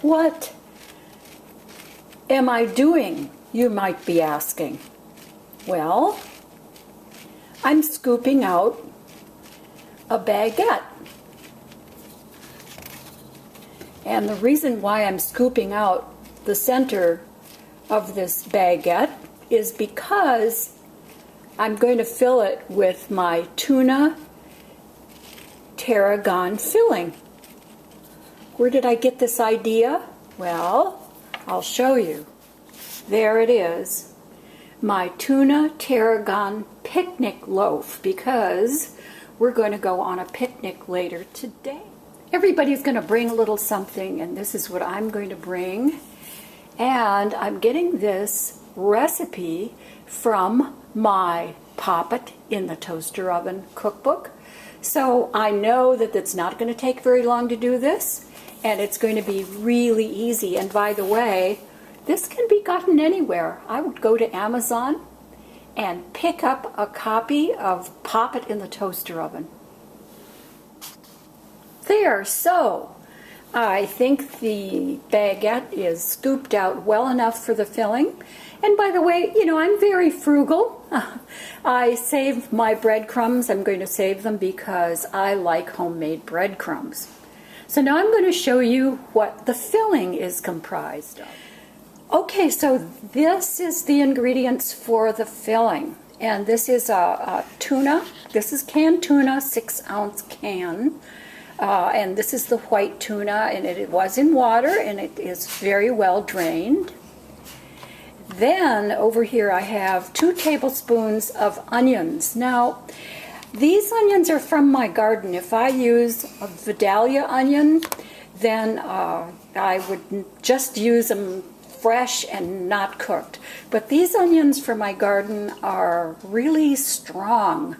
What am I doing, you might be asking? Well, I'm scooping out a baguette. And the reason why I'm scooping out the center of this baguette is because I'm going to fill it with my Tuna Tarragon filling. Where did I get this idea? Well, I'll show you. There it is. My Tuna Tarragon picnic loaf, because we're going to go on a picnic later today. Everybody's going to bring a little something, and this is what I'm going to bring. And I'm getting this recipe from my Pop It in the Toaster Oven cookbook. So I know that it's not going to take very long to do this, and it's going to be really easy. And by the way, this can be gotten anywhere. I would go to Amazon and pick up a copy of Pop It in the Toaster Oven. There, so I think the baguette is scooped out well enough for the filling. And by the way, you know, I'm very frugal. I save my breadcrumbs. I'm going to save them because I like homemade breadcrumbs. So now I'm going to show you what the filling is comprised of. Okay, so this is the ingredients for the filling. And this is a tuna. This is canned tuna, 6-ounce can. And this is the white tuna, and it was in water, and it is very well drained. Then over here I have 2 tablespoons of onions. Now, these onions are from my garden. If I use a Vidalia onion, then I would just use them fresh and not cooked. But these onions from my garden are really strong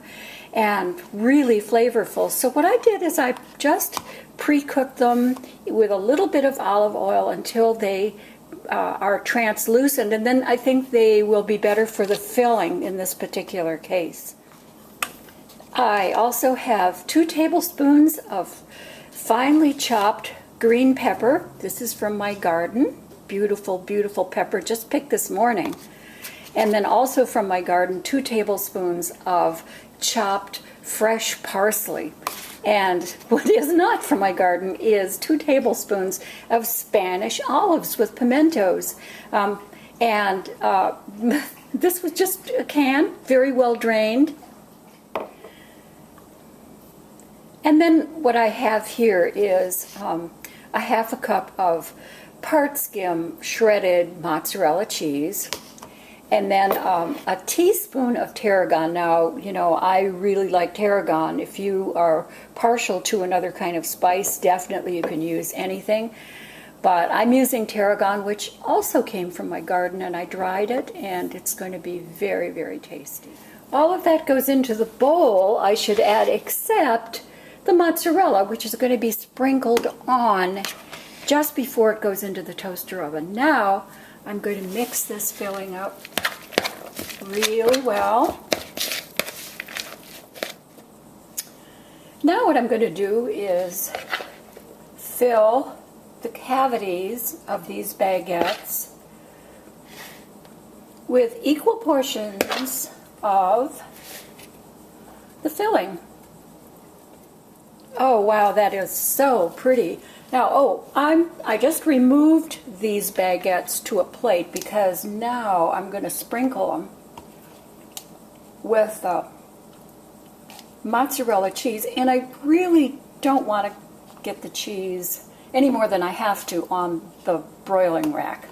and really flavorful. So what I did is I just pre-cooked them with a little bit of olive oil until they are translucent, and then I think they will be better for the filling in this particular case. I also have 2 tablespoons of finely chopped green pepper. This is from my garden. Beautiful, beautiful pepper, just picked this morning. And then also from my garden, 2 tablespoons of chopped fresh parsley. And what is not from my garden is 2 tablespoons of Spanish olives with pimentos. This was just a can, very well drained. And then what I have here is a half a cup of part skim shredded mozzarella cheese. And then a teaspoon of tarragon. Now, you know, I really like tarragon. If you are partial to another kind of spice, definitely you can use anything. But I'm using tarragon, which also came from my garden, and I dried it, and it's going to be very, very tasty. All of that goes into the bowl, I should add, except the mozzarella, which is going to be sprinkled on just before it goes into the toaster oven. Now, I'm going to mix this filling up really well. Now what I'm going to do is fill the cavities of these baguettes with equal portions of the filling. Oh wow, that is so pretty. Now, I just removed these baguettes to a plate because now I'm going to sprinkle them with mozzarella cheese, and I really don't want to get the cheese any more than I have to on the broiling rack.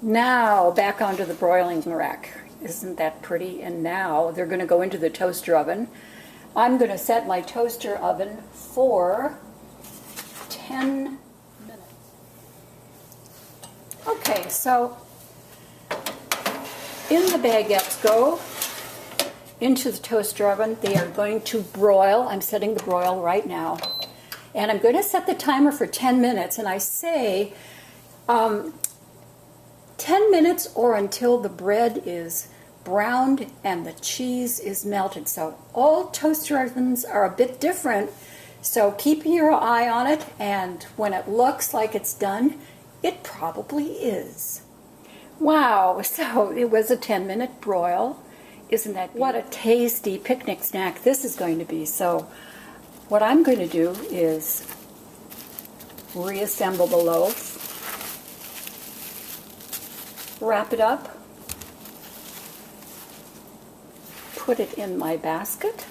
Now back onto the broiling rack. Isn't that pretty? And now they're going to go into the toaster oven. I'm going to set my toaster oven for 10 minutes. Okay, so in the baguettes go into the toaster oven. They are going to broil. I'm setting the broil right now. And I'm going to set the timer for 10 minutes. And I say 10 minutes or until the bread is browned and the cheese is melted. So all toaster ovens are a bit different. So keep your eye on it, and when it looks like it's done, it probably is. Wow, so it was a 10-minute broil. Isn't that beautiful? What a tasty picnic snack this is going to be. So what I'm going to do is reassemble the loaf, wrap it up, put it in my basket,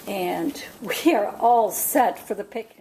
and we are all set for the picnic.